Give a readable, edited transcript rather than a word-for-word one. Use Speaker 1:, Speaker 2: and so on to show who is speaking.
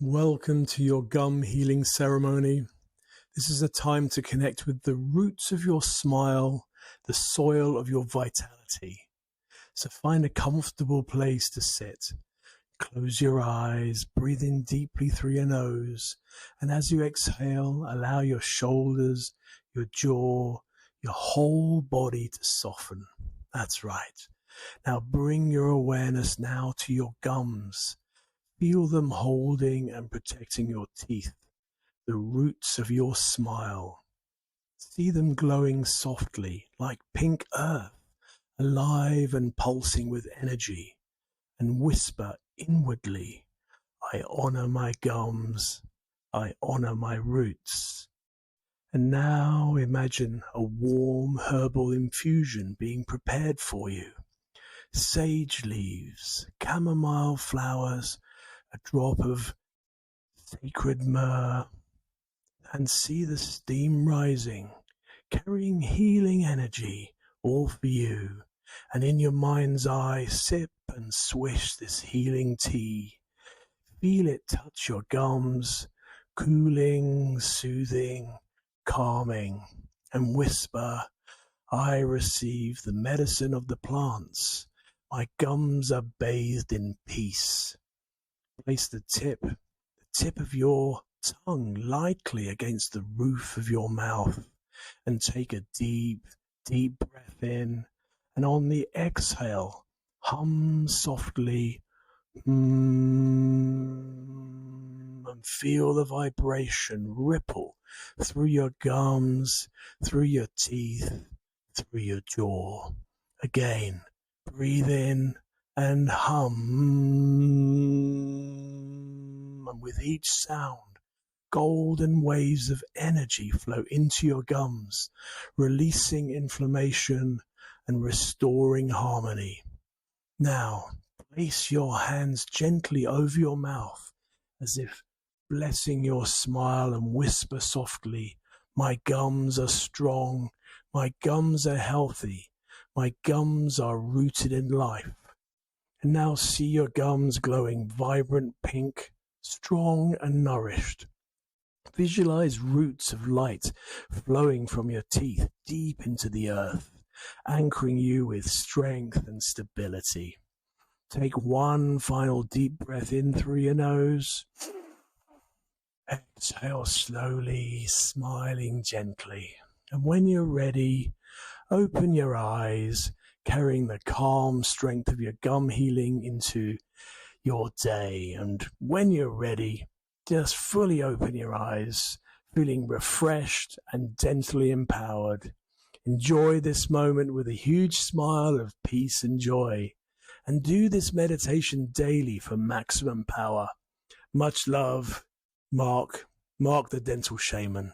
Speaker 1: Welcome to your gum healing ceremony. This is a time to connect with the roots of your smile, the soil of your vitality. So find a comfortable place to sit. Close your eyes, breathe in deeply through your nose, and as you exhale, allow your shoulders, your jaw, your whole body to soften. That's right. Now bring your awareness now to your gums. Feel them holding and protecting your teeth, the roots of your smile. See them glowing softly like pink earth, alive and pulsing with energy, and whisper inwardly, I honor my gums, I honor my roots. And now imagine a warm herbal infusion being prepared for you. Sage leaves, chamomile flowers, a drop of sacred myrrh, and see the steam rising, carrying healing energy, all for you. And in your mind's eye, sip and swish this healing tea. Feel it touch your gums, cooling, soothing, calming, and whisper, I receive the medicine of the plants. My gums are bathed in peace. Place the tip of your tongue lightly against the roof of your mouth and take a deep, deep breath in. And on the exhale, hum softly, and feel the vibration ripple through your gums, through your teeth, through your jaw. Again, breathe in and hum, and with each sound, golden waves of energy flow into your gums, releasing inflammation and restoring harmony. Now, place your hands gently over your mouth, as if blessing your smile, and whisper softly, my gums are strong, my gums are healthy, my gums are rooted in life. And now see your gums glowing vibrant pink, strong and nourished. Visualize roots of light flowing from your teeth deep into the earth, anchoring you with strength and stability. Take one final deep breath in through your nose. Exhale slowly, smiling gently. And when you're ready, open your eyes, carrying the calm strength of your gum healing into your day. And when you're ready, just fully open your eyes, feeling refreshed and dentally empowered. Enjoy this moment with a huge smile of peace and joy. And do this meditation daily for maximum power. Much love, Marc the Dental Shaman.